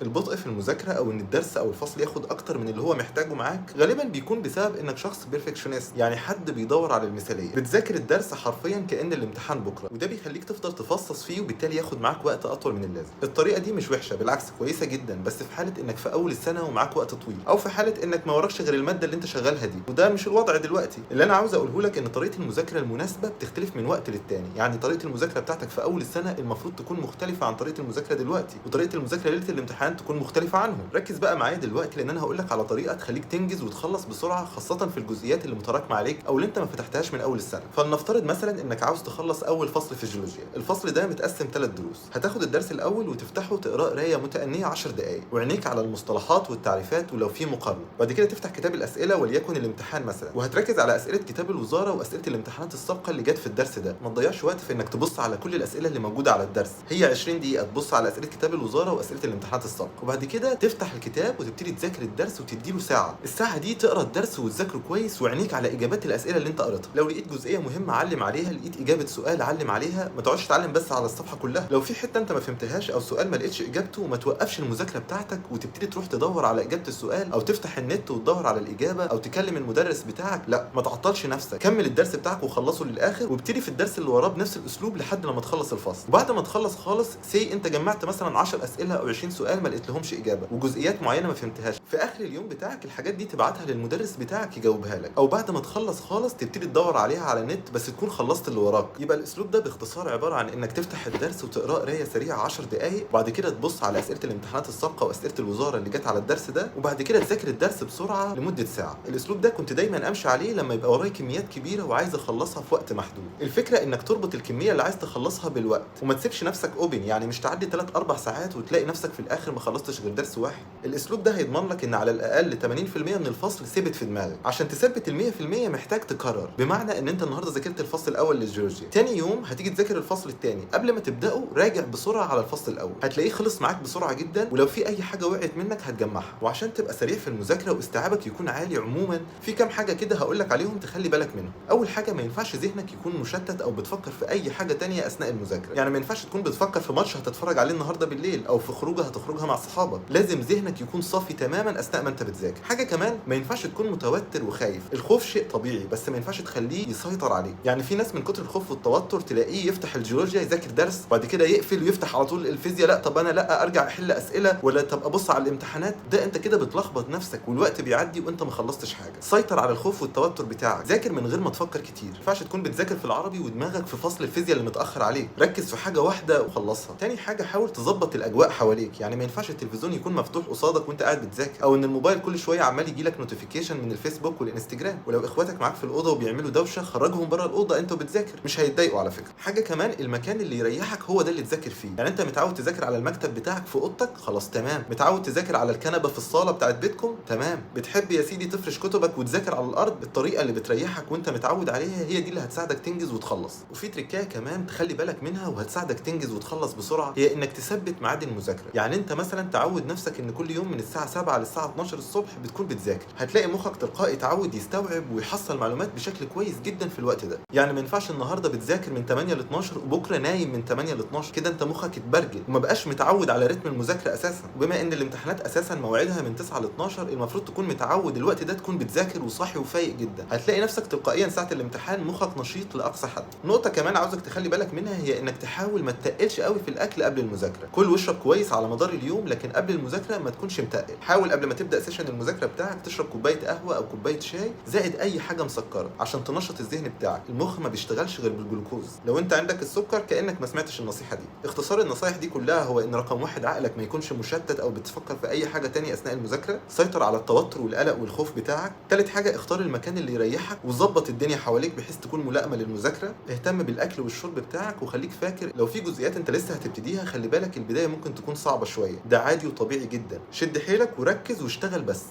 البطء في المذاكرة أو إن الدرس أو الفصل ياخد أكتر من اللي هو محتاجه معاك غالبا بيكون بسبب إنك شخص بيرفكشنست، يعني حد بيدور على المثالية، بتذاكر الدرس حرفيا كأن الامتحان بكرة، وده بيخليك تفضل تفصص فيه وبالتالي ياخد معاك وقت أطول من اللازم. الطريقة دي مش وحشة، بالعكس كويسة جدا، بس في حالة إنك في أول السنة ومعاك وقت طويل، أو في حالة إنك ما وراكش غير المادة اللي أنت شغالها دي، وده مش الوضع دلوقتي. اللي أنا عاوز أقوله لك إن طريقة المذاكرة المناسبة بتختلف من وقت للتاني، يعني طريقة المذاكرة بتاعتك في أول السنة المفروض تكون مختلفة عن طريقة المذاكرة دلوقتي، وطريقة المذاكرة ليلة الامتحان تكون مختلفة عنهم. ركز بقى معايا دلوقتي، لأن أنا هقول لك على طريقة تخليك تنجز وتخلص بسرعة، خاصة في الجزئيات اللي متراكمة عليك أو اللي أنت ما فتحتهاش من أول السنة. فلنفترض مثلا إنك عاوز تخلص أول فصل في الجيولوجيا، الفصل ده متقسم 3 دروس، هتاخد الدرس الأول وتفتحه تقراه قراية متأنية 10 دقايق، وعينيك على المصطلحات والتعريفات ولو في مقارنة. بعد كده تفتح كتاب الأسئلة وليكن الامتحان مثلا، وهتركز على أسئلة كتاب الوزارة وأسئلة الامتحانات السابقة اللي جت في الدرس ده. ما تضيعش وقت في إنك تبص على كل الأسئلة اللي موجودة على الدرس، هي 20 دقيقة تبص على أسئلة كتاب الوزارة وأسئلة الامتحانات السابقة، وبعد كده تفتح الكتاب وتبتدي تذاكر الدرس وتديله ساعة. الساعة دي تقرا الدرس وتذاكره كويس وعينيك على إجابات الأسئلة اللي أنت قريتها. لو لقيت جزئية مهمة علم عليها، لقيت إجابة سؤال علم عليها، ما تقعدش تعلم بس على الصفحة كلها. لو في حتة أنت ما فهمتهاش أو سؤال ما لقيتش إجابته، ما توقفش المذاكرة بتاعتك وتبتدي تروح تدور على إجابة السؤال، أو تفتح النت وتدور على الإجابة، أو تكلم المدرس بتاعك. لا، ما تعطلش نفسك، كمل الدرس بتاعك وخلصه للآخر، وابتدي في الدرس اللي وراه بنفس الأسلوب لحد لما تخلص الفصل. وبعد ما تخلص خالص، أنت جمعت مثلا 10 أسئلة أو 20 سؤال ما لقيت لهمش إجابة، وجزئيات معينة ما فهمتهاش، في آخر اليوم بتاعك الحاجات دي تبعتها للمدرس بتاعك يجاوبها لك، أو بعد ما تخلص خالص تبتدي تدور عليها على النت بس تكون خلصت اللي وراك. يبقى الأسلوب ده باختصار عبارة عن إنك تفتح الدرس وتقراه قراية سريعة 10 دقايق، وبعد كده تبص على أسئلة الامتحانات السابقة وأسئلة الوزارة اللي جت على الدرس ده، وبعد كده تذاكر الدرس بسرعة لمدة ساعة. الأسلوب ده كنت دايما أمشي عليه لما يبقى ورايا كميات كبيرة وعايز أخلصها في وقت محدود. الفكرة إنك تربط الكمية اللي عايز تخلصها بالوقت، وما تسيبش نفسك اوبن، يعني مش تعدي 3 4 ساعات وتلاقي نفسك في الآخر ما خلصتش غير درس واحد. الأسلوب ده هيضمن لك إن على الأقل 80% من الفصل ثبت في دماغك. عشان تثبت ال 100% محتاج تكرر، بمعنى إن أنت النهارده ذاكرت الفصل الأول للجيولوجيا، تاني يوم هتيجي تذاكر الفصل الثاني، قبل ما تبدأه راجع بسرعة على الفصل الأول، هتلاقيه خلص معاك بسرعة جدا، ولو في أي حاجة وقعت منك هتجمعها. وعشان تبقى سريع في المذاكرة واستيعابك يكون عالي عموما، في كام حاجة كده هقول لك عليهم تخلي بالك منهم. أول حاجة، ما ينفعش ذهنك يكون مشتت أو بتفكر في أي حاجة تانية أثناء المذاكرة، يعني ما ينفعش تكون بتفكر في ماتش هتتفرج عليه النهارده بالليل، أو في خروجة هتخرجها مع صحابك. لازم ذهنك يكون صافي تماما أثناء ما أنت بتذاكر. حاجة كمان، ما ينفعش تكون متوتر وخايف. الخوف شيء طبيعي، بس ما ينفعش تخليه يسيطر عليك. يعني في ناس من كتر الخوف والتوتر تلاقيه يفتح الجيولوجيا يذاكر درس وبعد كده يقفل ويفتح على طول الفيزياء، لا طب انا لا ارجع احل اسئله، ولا طب ابص على الامتحانات. ده انت كده بتلخبط نفسك والوقت بيعدي وانت ما خلصتش حاجه. سيطر على الخوف والتوتر بتاعك، ذاكر من غير ما تفكر كتير. ما ينفعش تكون بتذاكر في العربي ودماغك في فصل الفيزياء اللي متاخر عليك، ركز في حاجه واحده وخلصها. تاني حاجه، حاول تظبط الاجواء حواليك، يعني ما ينفعش التلفزيون يكون مفتوح قصادك وانت قاعد بتذاكر، او ان الموبايل كل شويه عمال يجي لك نوتيفيكيشن من الفيسبوك والانستجرام. ولو اخواتك معاك في الاوضه وبيعملوا دوشه، خرجهم بره الاوضه انت بتذاكر، مش هيتضايقوا على فكره. حاجه كمان، المكان اللي يريحك هو ده اللي تذاكر فيه. يعني انت متعود تذاكر على المكتب بتاعك في اوضتك، خلاص تمام. متعود تذاكر على الكنبه في الصاله بتاعت بيتكم، تمام. بتحب يا سيدي تفرش كتبك وتذاكر على الارض، الطريقه اللي بتريحك وانت متعود عليها هي دي اللي هتساعدك تنجز وتخلص. وفي تريكايه كمان تخلي بالك منها وهتساعدك تنجز وتخلص بسرعه، هي انك تثبت ميعاد المذاكره. يعني انت مثلا تعود نفسك ان كل يوم من الساعه 7 للساعه 12 الصبح بتكون بتذاكر، هتلاقي مخك تلقائي يتعود يستوعب ويحصل معلومات بشكل كويس جدا في الوقت ده. يعني ما ينفعش النهارده بتذاكر من 8 ل 12 وبكره نايم من 8 ل 12، كده انت مخك اتبرجل وما بقاش متعود على رتم المذاكره اساسا. وبما ان الامتحانات اساسا موعدها من 9 ل 12، المفروض تكون متعود الوقت ده تكون بتذاكر وصاحي وفايق جدا، هتلاقي نفسك تلقائيا ساعه الامتحان مخك نشيط لاقصى حد. نقطه كمان عاوزك تخلي بالك منها، هي انك تحاول ما تتقلش قوي في الاكل قبل المذاكره. كل واشرب كويس على مدار اليوم، لكن قبل المذاكره ما تكونش متقل. حاول قبل ما تبدا سيشن المذاكره بتاعك تشرب كوبايه قهوه او كوبايه شاي زائد اي حاجه مسكره عشان تنشط الذهن بتاعك. المخ ما بيشتغلش غير بالجلوكوز. لو انت عندك السكر كانك ما سمعتش النصيحه دي. اختصار النصايح دي كلها هو ان رقم واحد، عقلك ما يكونش مشتت او بتفكر في اي حاجه تانية اثناء المذاكره. سيطر على التوتر والقلق والخوف بتاعك. تالت حاجه، اختار المكان اللي يريحك وظبط الدنيا حواليك بحيث تكون ملائمه للمذاكره. اهتم بالاكل والشرب بتاعك، وخليك فاكر لو في جزئيات انت لسه هتبتديها خلي بالك البدايه ممكن تكون صعبه شويه، ده عادي وطبيعي جدا. شد حيلك وركز واشتغل بس.